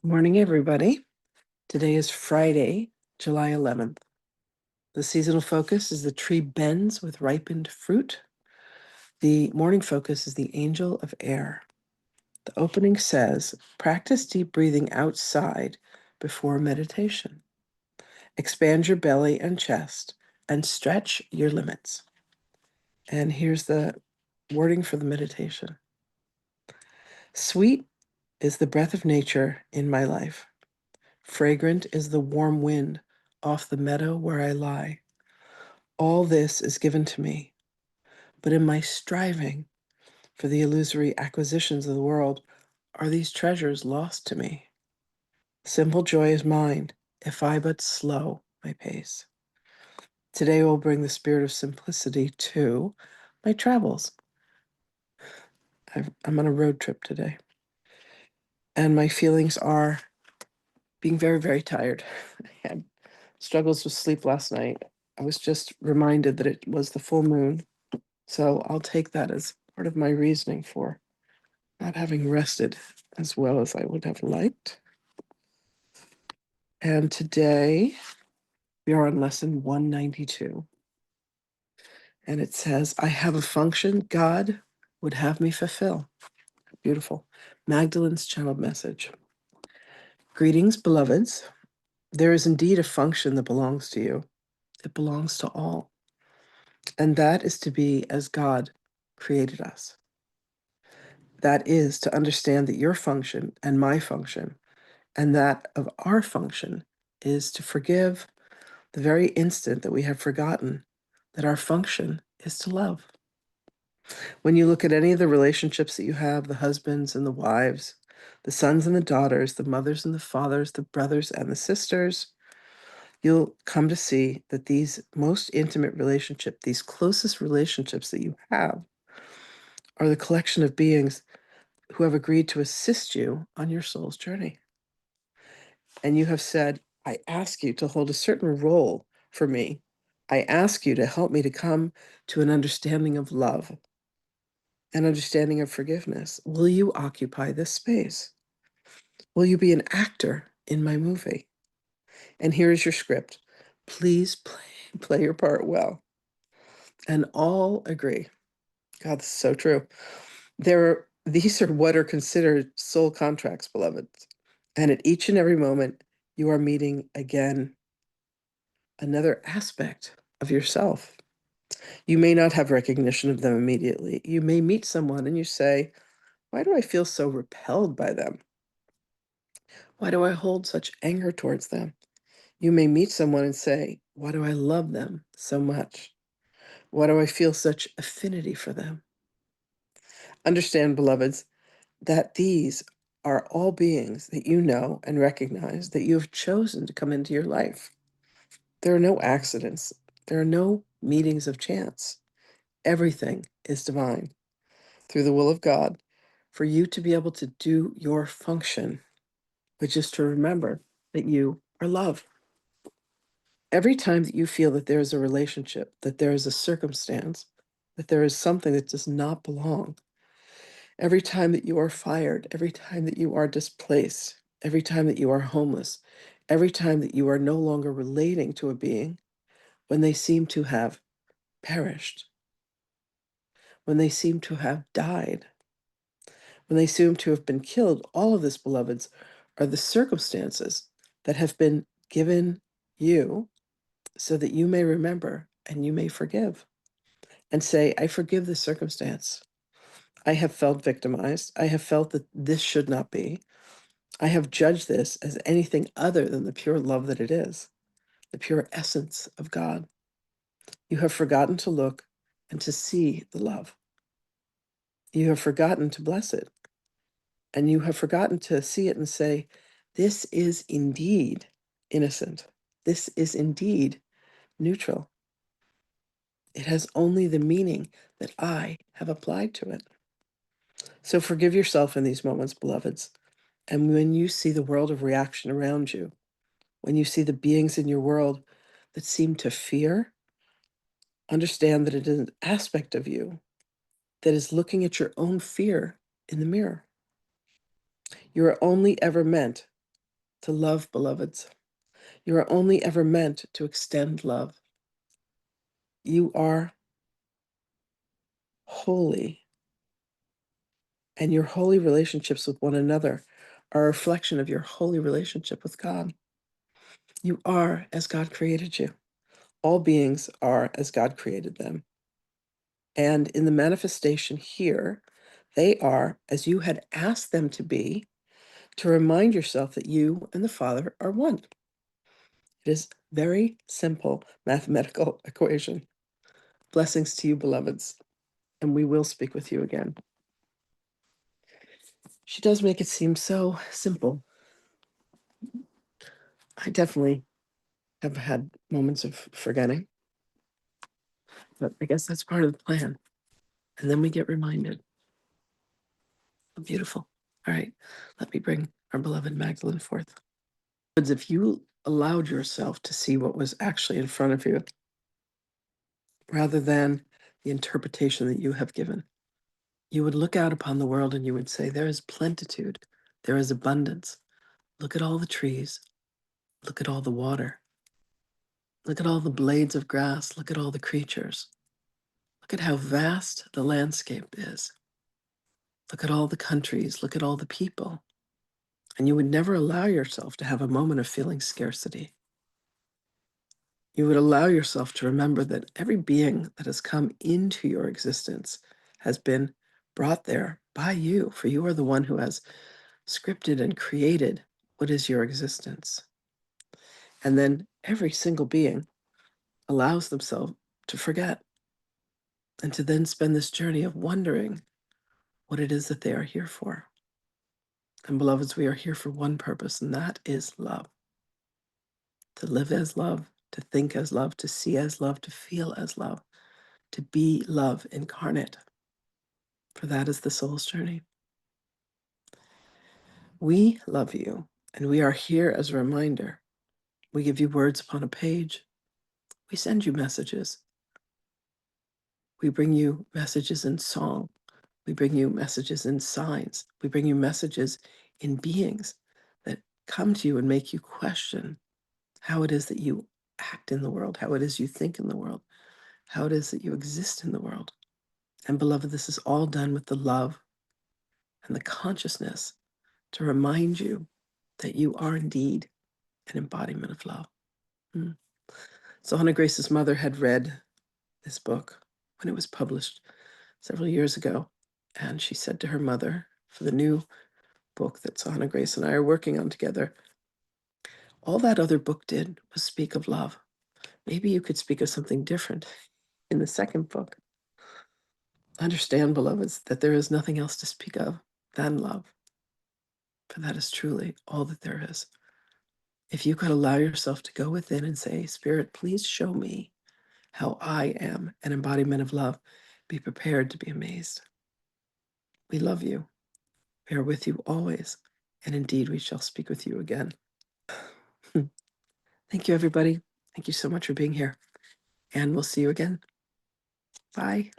Good morning, everybody. Today is Friday, July 11th. The seasonal focus is the tree bends with ripened fruit. The morning focus is the angel of air. The opening says, practice deep breathing outside before meditation. Expand your belly and chest and stretch your limits. And here's the wording for the meditation. Sweet is the breath of nature in my life. Fragrant is the warm wind off the meadow where I lie. All this is given to me, but in my striving for the illusory acquisitions of the world, are these treasures lost to me? Simple joy is mine, if I but slow my pace. Today will bring the spirit of simplicity to my travels. I'm on a road trip today, and my feelings are being very, very tired. I had struggles with sleep last night. I was just reminded that it was the full moon, so I'll take that as part of my reasoning for not having rested as well as I would have liked. And today we are on lesson 192. And it says, I have a function God would have me fulfill. Beautiful. Magdalene's channeled message. Greetings, beloveds. There is indeed a function that belongs to you. It belongs to all. And that is to be as God created us. That is to understand that your function and my function and that of our function is to forgive the very instant that we have forgotten that our function is to love. When you look at any of the relationships that you have, the husbands and the wives, the sons and the daughters, the mothers and the fathers, the brothers and the sisters, you'll come to see that these most intimate relationships, these closest relationships that you have, are the collection of beings who have agreed to assist you on your soul's journey. And you have said, I ask you to hold a certain role for me. I ask you to help me to come to an understanding of love, an understanding of forgiveness. Will you occupy this space? Will you be an actor in my movie? And here is your script. Please play your part well. And all agree. God, this is so true. These are what are considered soul contracts, beloved. And at each and every moment, you are meeting again another aspect of yourself. You may not have recognition of them immediately. You may meet someone and you say, why do I feel so repelled by them? Why do I hold such anger towards them? You may meet someone and say, why do I love them so much? Why do I feel such affinity for them? Understand, beloveds, that these are all beings that you know and recognize that you have chosen to come into your life. There are no accidents. There are no meetings of chance. Everything is divine through the will of God for you to be able to do your function, which is to remember that you are love. Every time that you feel that there is a relationship, that there is a circumstance, that there is something that does not belong, every time that you are fired, every time that you are displaced, every time that you are homeless, every time that you are no longer relating to a being when they seem to have perished, when they seem to have died, when they seem to have been killed, all of this, beloveds, are the circumstances that have been given you so that you may remember and you may forgive and say, I forgive this circumstance. I have felt victimized. I have felt that this should not be. I have judged this as anything other than the pure love that it is, the pure essence of God. You have forgotten to look and to see the love. You have forgotten to bless it. And you have forgotten to see it and say, this is indeed innocent. This is indeed neutral. It has only the meaning that I have applied to it. So forgive yourself in these moments, beloveds. And when you see the world of reaction around you, when you see the beings in your world that seem to fear, understand that it is an aspect of you that is looking at your own fear in the mirror. You are only ever meant to love, beloveds. You are only ever meant to extend love. You are holy, and your holy relationships with one another are a reflection of your holy relationship with God. You are as God created you. All beings are as God created them. And in the manifestation here, they are as you had asked them to be, to remind yourself that you and the Father are one. It is very simple mathematical equation. Blessings to you, beloveds, and we will speak with you again. She does make it seem so simple. I definitely have had moments of forgetting, but I guess that's part of the plan. And then we get reminded. Beautiful. All right, let me bring our beloved Magdalene forth. If you allowed yourself to see what was actually in front of you, rather than the interpretation that you have given, you would look out upon the world and you would say, there is plenitude, there is abundance. Look at all the trees, look at all the water, look at all the blades of grass, look at all the creatures. Look at how vast the landscape is. Look at all the countries, look at all the people. And you would never allow yourself to have a moment of feeling scarcity. You would allow yourself to remember that every being that has come into your existence has been brought there by you, for you are the one who has scripted and created what is your existence. And then every single being allows themselves to forget and to then spend this journey of wondering what it is that they are here for. And beloveds, we are here for one purpose, and that is love. To live as love, to think as love, to see as love, to feel as love, to be love incarnate. For that is the soul's journey. We love you, and we are here as a reminder. We give you words upon a page. We send you messages. We bring you messages in song. We bring you messages in signs. We bring you messages in beings that come to you and make you question how it is that you act in the world, how it is you think in the world, how it is that you exist in the world. And beloved, this is all done with the love and the consciousness to remind you that you are indeed an embodiment of love. So Hannah Grace's mother had read this book when it was published several years ago. And she said to her mother, for the new book that Hannah Grace and I are working on together, all that other book did was speak of love. Maybe you could speak of something different in the second book. Understand, beloveds, that there is nothing else to speak of than love. For that is truly all that there is. If you could allow yourself to go within and say, Spirit, please show me how I am an embodiment of love, be prepared to be amazed. We love you. We are with you always. And indeed, we shall speak with you again. Thank you, everybody. Thank you so much for being here. And we'll see you again. Bye.